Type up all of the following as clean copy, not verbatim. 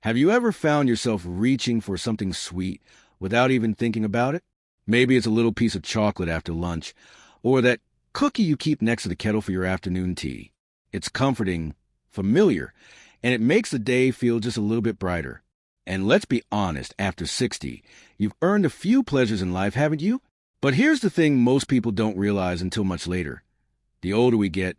Have you ever found yourself reaching for something sweet without even thinking about it? Maybe it's a little piece of chocolate after lunch, or that cookie you keep next to the kettle for your afternoon tea. It's comforting, familiar, and it makes the day feel just a little bit brighter. And let's be honest, after 60, you've earned a few pleasures in life, haven't you? But here's the thing most people don't realize until much later. The older we get,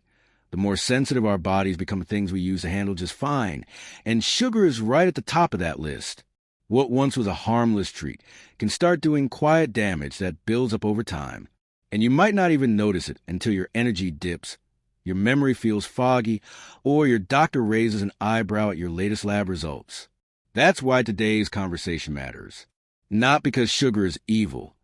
the more sensitive our bodies become to things we used to handle just fine, and sugar is right at the top of that list. What once was a harmless treat can start doing quiet damage that builds up over time, and you might not even notice it until your energy dips, your memory feels foggy, or your doctor raises an eyebrow at your latest lab results. That's why today's conversation matters. Not because sugar is evil,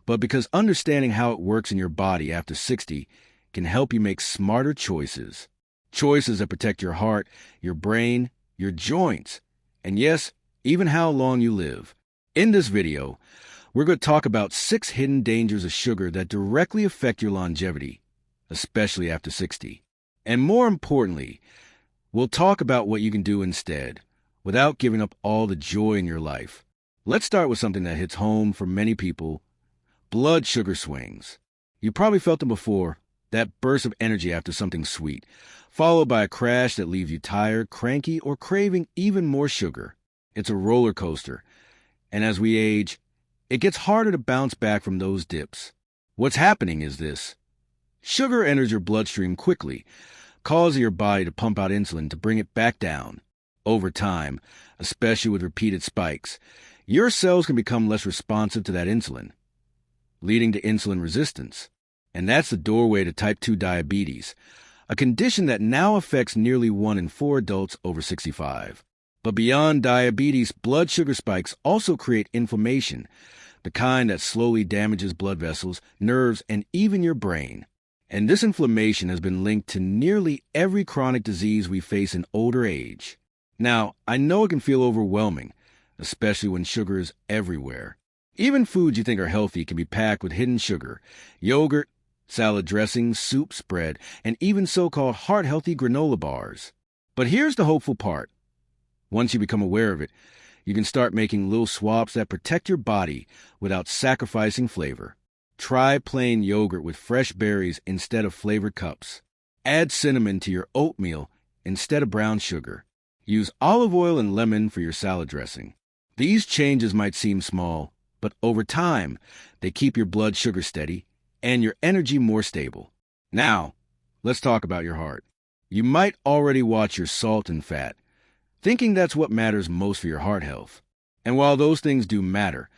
but because understanding how it works in your body after 60 can help you make smarter choices. Choices that protect your heart, your brain, your joints, and yes, even how long you live. In this video, we're going to talk about 6 hidden dangers of sugar that directly affect your longevity, especially after 60. And more importantly, we'll talk about what you can do instead, without giving up all the joy in your life. Let's start with something that hits home for many people: blood sugar swings. You probably felt them before, that burst of energy after something sweet, followed by a crash that leaves you tired, cranky, or craving even more sugar. It's a roller coaster, and as we age, it gets harder to bounce back from those dips. What's happening is this: sugar enters your bloodstream quickly, causing your body to pump out insulin to bring it back down. Over time, especially with repeated spikes, your cells can become less responsive to that insulin, leading to insulin resistance. And that's the doorway to type 2 diabetes, a condition that now affects nearly 1 in 4 adults over 65. But beyond diabetes, blood sugar spikes also create inflammation, the kind that slowly damages blood vessels, nerves, and even your brain. And this inflammation has been linked to nearly every chronic disease we face in older age. Now, I know it can feel overwhelming, especially when sugar is everywhere. Even foods you think are healthy can be packed with hidden sugar: yogurt, salad dressings, soup, spread, and even so-called heart-healthy granola bars. But here's the hopeful part. Once you become aware of it, you can start making little swaps that protect your body without sacrificing flavor. Try plain yogurt with fresh berries instead of flavored cups. Add cinnamon to your oatmeal instead of brown sugar. Use olive oil and lemon for your salad dressing. These changes might seem small, but over time, they keep your blood sugar steady and your energy more stable. Now, let's talk about your heart. You might already watch your salt and fat, thinking that's what matters most for your heart health. And while those things do matter,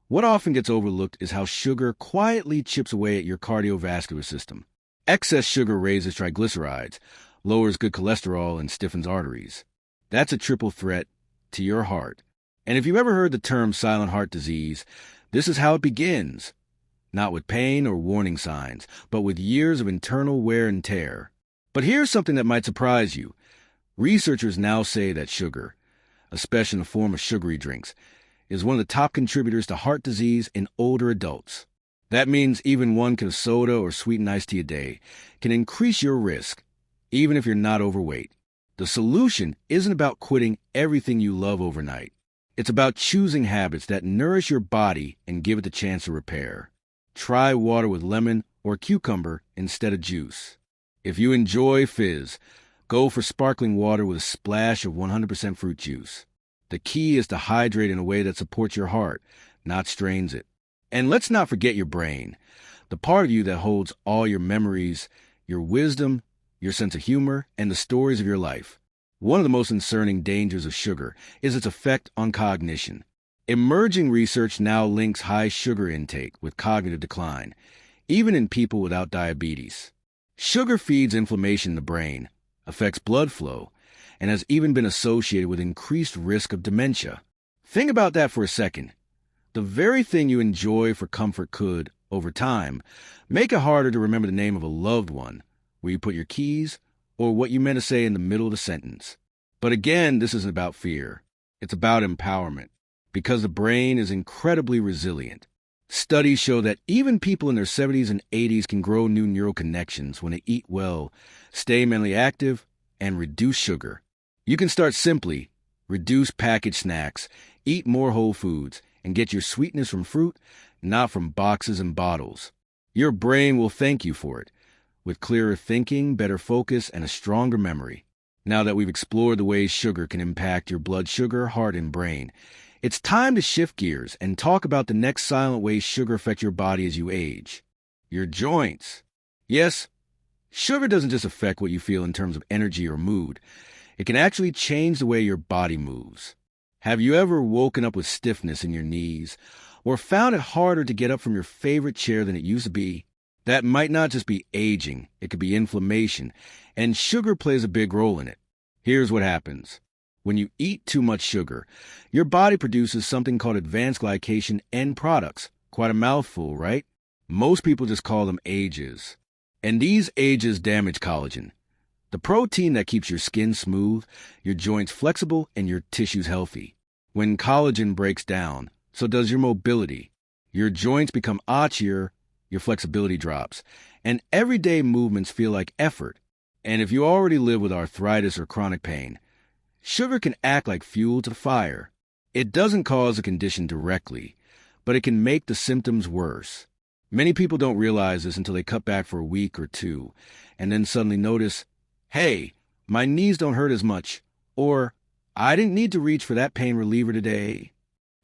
what often gets overlooked is how sugar quietly chips away at your cardiovascular system. Excess sugar raises triglycerides, lowers good cholesterol, and stiffens arteries. That's a triple threat to your heart. And if you've ever heard the term silent heart disease, this is how it begins. Not with pain or warning signs, but with years of internal wear and tear. But here's something that might surprise you. Researchers now say that sugar, especially in the form of sugary drinks, is one of the top contributors to heart disease in older adults. That means even 1 cup of soda or sweetened iced tea a day can increase your risk, even if you're not overweight. The solution isn't about quitting everything you love overnight. It's about choosing habits that nourish your body and give it the chance to repair. Try water with lemon or cucumber instead of juice. If you enjoy fizz, go for sparkling water with a splash of 100% fruit juice. The key is to hydrate in a way that supports your heart, not strains it. And let's not forget your brain, the part of you that holds all your memories, your wisdom, your sense of humor, and the stories of your life. One of the most concerning dangers of sugar is its effect on cognition. Emerging research now links high sugar intake with cognitive decline, even in people without diabetes. Sugar feeds inflammation in the brain, affects blood flow, and has even been associated with increased risk of dementia. Think about that for a second. The very thing you enjoy for comfort could, over time, make it harder to remember the name of a loved one, where you put your keys, or what you meant to say in the middle of the sentence. But again, this isn't about fear. It's about empowerment, because the brain is incredibly resilient. Studies show that even people in their 70s and 80s can grow new neural connections when they eat well, stay mentally active, and reduce sugar. You can start simply Reduce packaged snacks, eat more whole foods, and get your sweetness from fruit, not from boxes and bottles. Your brain will thank you for it, with clearer thinking, better focus, and a stronger memory. Now that we've explored the ways sugar can impact your blood sugar, heart, and brain, it's time to shift gears and talk about the next silent way sugar affects your body as you age. Your joints. Yes, sugar doesn't just affect what you feel in terms of energy or mood. It can actually change the way your body moves. Have you ever woken up with stiffness in your knees, or found it harder to get up from your favorite chair than it used to be? That might not just be aging, it could be inflammation, and sugar plays a big role in it. Here's what happens. When you eat too much sugar, your body produces something called advanced glycation end products. Quite a mouthful, right? Most people just call them AGEs. And these AGEs damage collagen, the protein that keeps your skin smooth, your joints flexible, and your tissues healthy. When collagen breaks down, so does your mobility. Your joints become archier, your flexibility drops, and everyday movements feel like effort. And if you already live with arthritis or chronic pain, sugar can act like fuel to the fire. It doesn't cause the condition directly, but it can make the symptoms worse. Many people don't realize this until they cut back for a week or two, and then suddenly notice, hey, my knees don't hurt as much, or I didn't need to reach for that pain reliever today.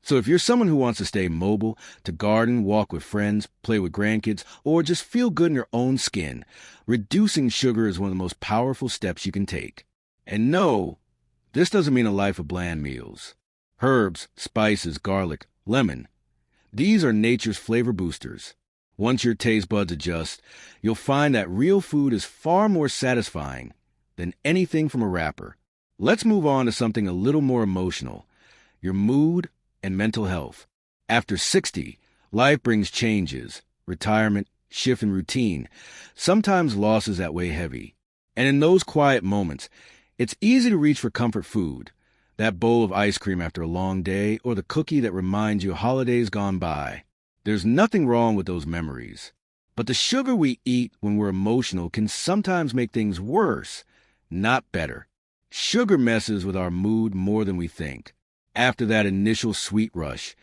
So if you're someone who wants to stay mobile, to garden, walk with friends, play with grandkids, or just feel good in your own skin, reducing sugar is one of the most powerful steps you can take. And no, this doesn't mean a life of bland meals. Herbs, spices, garlic, lemon. These are nature's flavor boosters. Once your taste buds adjust, you'll find that real food is far more satisfying than anything from a wrapper. Let's move on to something a little more emotional, your mood and mental health. After 60, life brings changes, retirement, shift in routine, sometimes losses that weigh heavy. And in those quiet moments, it's easy to reach for comfort food, that bowl of ice cream after a long day, or the cookie that reminds you of holidays gone by. There's nothing wrong with those memories. But the sugar we eat when we're emotional can sometimes make things worse, not better. Sugar messes with our mood more than we think. After that initial sweet rush,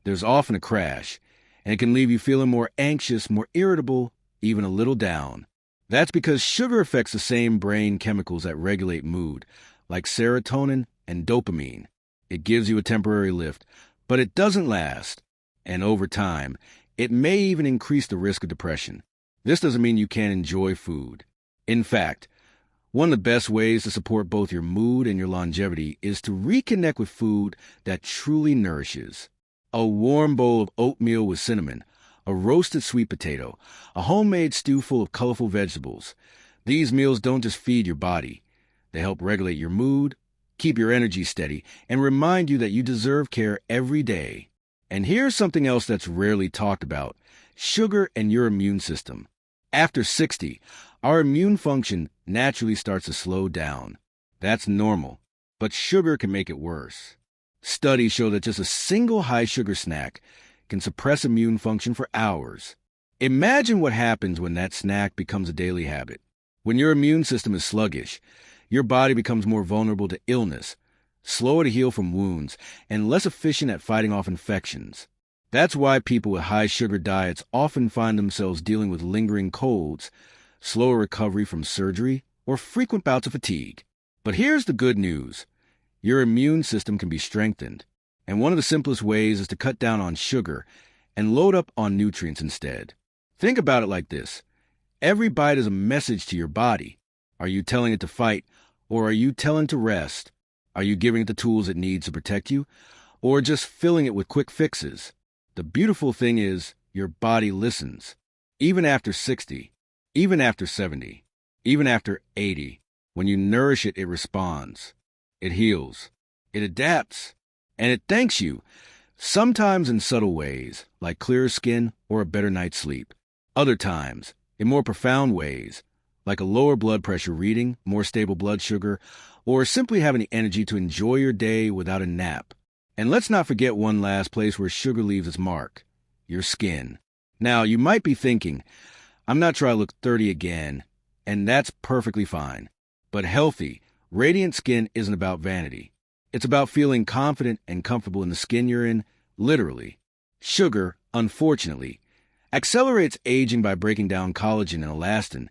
there's often a crash, and it can leave you feeling more anxious, more irritable, even a little down. That's because sugar affects the same brain chemicals that regulate mood, like serotonin and dopamine. It gives you a temporary lift, but it doesn't last. And over time, it may even increase the risk of depression. This doesn't mean you can't enjoy food. In fact, one of the best ways to support both your mood and your longevity is to reconnect with food that truly nourishes. A warm bowl of oatmeal with cinnamon, a roasted sweet potato, a homemade stew full of colorful vegetables. These meals don't just feed your body. They help regulate your mood, keep your energy steady, and remind you that you deserve care every day. And here's something else that's rarely talked about: sugar and your immune system. After 60, our immune function naturally starts to slow down. That's normal, but sugar can make it worse. Studies show that just a single high-sugar snack can suppress immune function for hours. Imagine what happens when that snack becomes a daily habit. When your immune system is sluggish, your body becomes more vulnerable to illness, slower to heal from wounds, and less efficient at fighting off infections. That's why people with high-sugar diets often find themselves dealing with lingering colds, slower recovery from surgery, or frequent bouts of fatigue. But here's the good news. Your immune system can be strengthened, and one of the simplest ways is to cut down on sugar and load up on nutrients instead. Think about it like this. Every bite is a message to your body. Are you telling it to fight, or are you telling it to rest? Are you giving it the tools it needs to protect you, or just filling it with quick fixes? The beautiful thing is, your body listens. Even after 60, even after 70, even after 80, when you nourish it, it responds. It heals. It adapts. And it thanks you, sometimes in subtle ways, like clearer skin or a better night's sleep. Other times, in more profound ways, like a lower blood pressure reading, more stable blood sugar, or simply having the energy to enjoy your day without a nap. And let's not forget one last place where sugar leaves its mark: your skin. Now, you might be thinking, I'm not trying to look 30 again, and that's perfectly fine. But healthy, radiant skin isn't about vanity. It's about feeling confident and comfortable in the skin you're in, literally. Sugar, unfortunately, accelerates aging by breaking down collagen and elastin,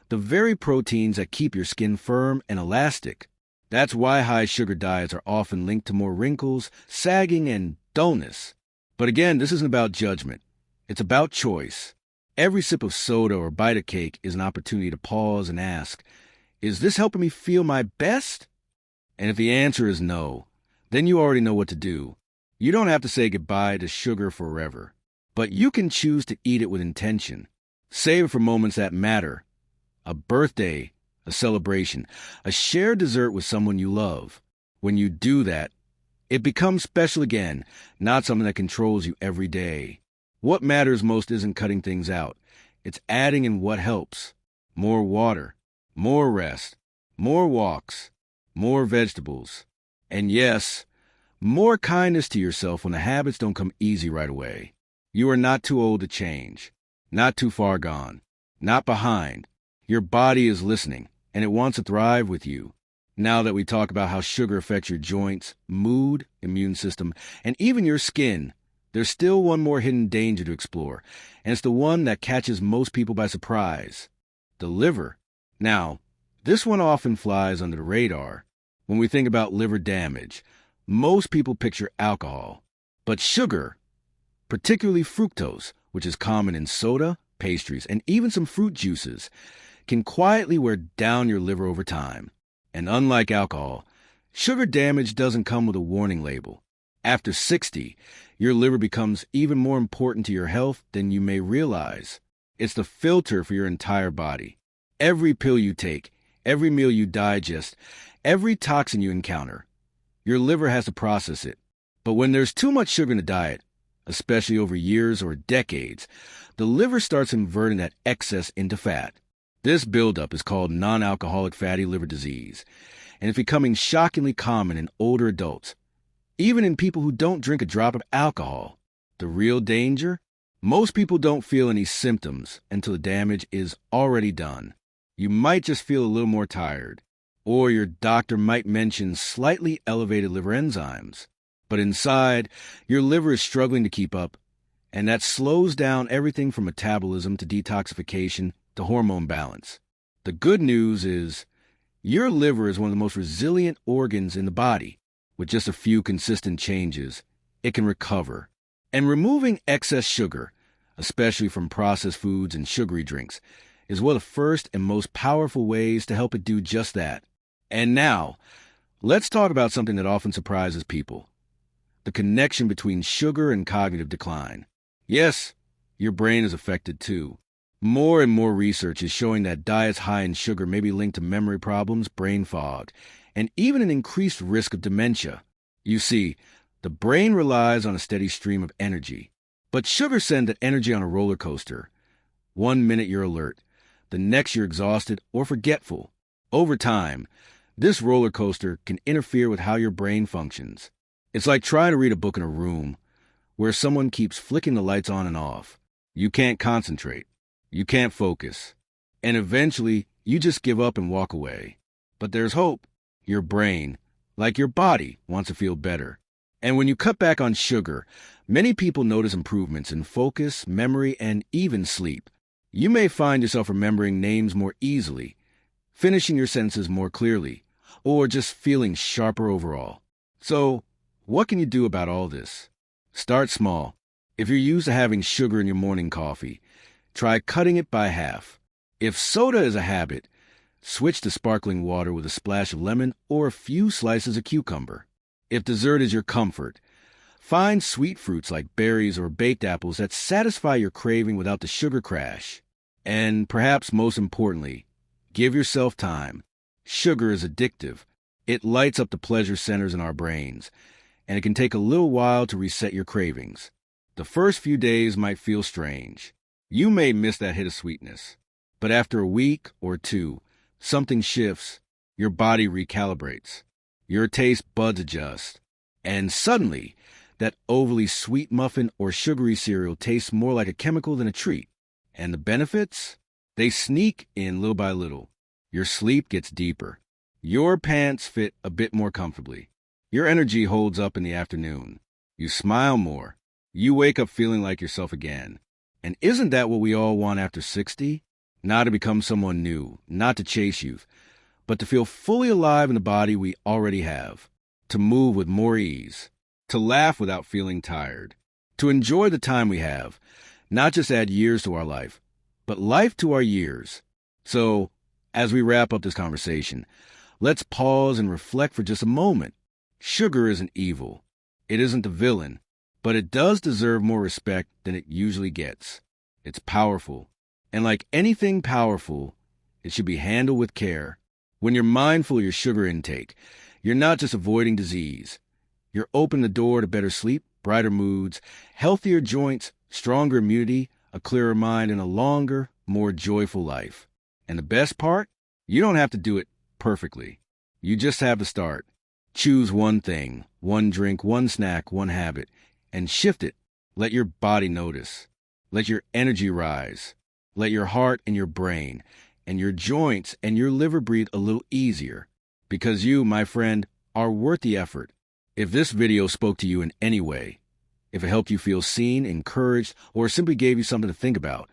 the very proteins that keep your skin firm and elastic. That's why high sugar diets are often linked to more wrinkles, sagging, and dullness. But again, this isn't about judgment. It's about choice. Every sip of soda or bite of cake is an opportunity to pause and ask, is this helping me feel my best? And if the answer is no, then you already know what to do. You don't have to say goodbye to sugar forever, but you can choose to eat it with intention. Save it for moments that matter. A birthday, a celebration, a shared dessert with someone you love. When you do that, it becomes special again, not something that controls you every day. What matters most isn't cutting things out. It's adding in what helps. More water, more rest, more walks, more vegetables. And yes, more kindness to yourself when the habits don't come easy right away. You are not too old to change, not too far gone, not behind. Your body is listening, and it wants to thrive with you. Now that we talk about how sugar affects your joints, mood, immune system, and even your skin, there's still one more hidden danger to explore, and it's the one that catches most people by surprise: the liver. Now, this one often flies under the radar. When we think about liver damage, most people picture alcohol. But sugar, particularly fructose, which is common in soda, pastries, and even some fruit juices, can quietly wear down your liver over time. And unlike alcohol, sugar damage doesn't come with a warning label. After 60, your liver becomes even more important to your health than you may realize. It's the filter for your entire body. Every pill you take, every meal you digest, every toxin you encounter, your liver has to process it. But when there's too much sugar in the diet, especially over years or decades, the liver starts converting that excess into fat. This buildup is called non-alcoholic fatty liver disease, and it's becoming shockingly common in older adults, even in people who don't drink a drop of alcohol. The real danger? Most people don't feel any symptoms until the damage is already done. You might just feel a little more tired, or your doctor might mention slightly elevated liver enzymes. But inside, your liver is struggling to keep up, and that slows down everything from metabolism to detoxification to hormone balance. The good news is your liver is one of the most resilient organs in the body. With just a few consistent changes, it can recover. And removing excess sugar, especially from processed foods and sugary drinks, is one of the first and most powerful ways to help it do just that. And now, let's talk about something that often surprises people: the connection between sugar and cognitive decline. Yes, your brain is affected too. More and more research is showing that diets high in sugar may be linked to memory problems, brain fog, and even an increased risk of dementia. You see, the brain relies on a steady stream of energy, but sugar sends that energy on a roller coaster. 1 minute you're alert, the next you're exhausted or forgetful. Over time, this roller coaster can interfere with how your brain functions. It's like trying to read a book in a room where someone keeps flicking the lights on and off. You can't concentrate. You can't focus. And eventually, you just give up and walk away. But there's hope. Your brain, like your body, wants to feel better. And when you cut back on sugar, many people notice improvements in focus, memory, and even sleep. You may find yourself remembering names more easily, finishing your sentences more clearly, or just feeling sharper overall. So, what can you do about all this? Start small. If you're used to having sugar in your morning coffee, try cutting it by half. If soda is a habit, switch to sparkling water with a splash of lemon or a few slices of cucumber. If dessert is your comfort, find sweet fruits like berries or baked apples that satisfy your craving without the sugar crash. And perhaps most importantly, give yourself time. Sugar is addictive. It lights up the pleasure centers in our brains, and it can take a little while to reset your cravings. The first few days might feel strange. You may miss that hit of sweetness. But after a week or two, something shifts. Your body recalibrates. Your taste buds adjust. And suddenly, that overly sweet muffin or sugary cereal tastes more like a chemical than a treat. And the benefits? They sneak in little by little. Your sleep gets deeper. Your pants fit a bit more comfortably. Your energy holds up in the afternoon. You smile more. You wake up feeling like yourself again. And isn't that what we all want after 60? Not to become someone new, not to chase youth, but to feel fully alive in the body we already have, to move with more ease, to laugh without feeling tired, to enjoy the time we have, not just add years to our life, but life to our years. So, as we wrap up this conversation, let's pause and reflect for just a moment. Sugar isn't evil. It isn't the villain, but it does deserve more respect than it usually gets. It's powerful. And like anything powerful, it should be handled with care. When you're mindful of your sugar intake, you're not just avoiding disease. You're opening the door to better sleep, brighter moods, healthier joints, stronger immunity, a clearer mind, and a longer, more joyful life. And the best part? You don't have to do it perfectly. You just have to start. Choose one thing, one drink, one snack, one habit, and shift it. Let your body notice. Let your energy rise. Let your heart and your brain and your joints and your liver breathe a little easier. Because you, my friend, are worth the effort. If this video spoke to you in any way, if it helped you feel seen, encouraged, or simply gave you something to think about,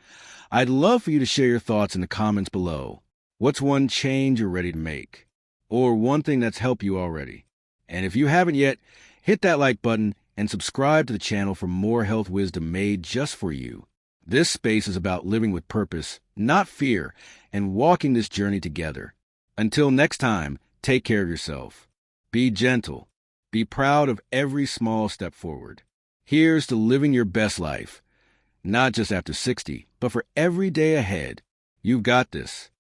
I'd love for you to share your thoughts in the comments below. What's one change you're ready to make? Or one thing that's helped you already? And if you haven't yet, hit that like button and subscribe to the channel for more health wisdom made just for you. This space is about living with purpose, not fear, and walking this journey together. Until next time, take care of yourself. Be gentle. Be proud of every small step forward. Here's to living your best life. Not just after 60, but for every day ahead. You've got this.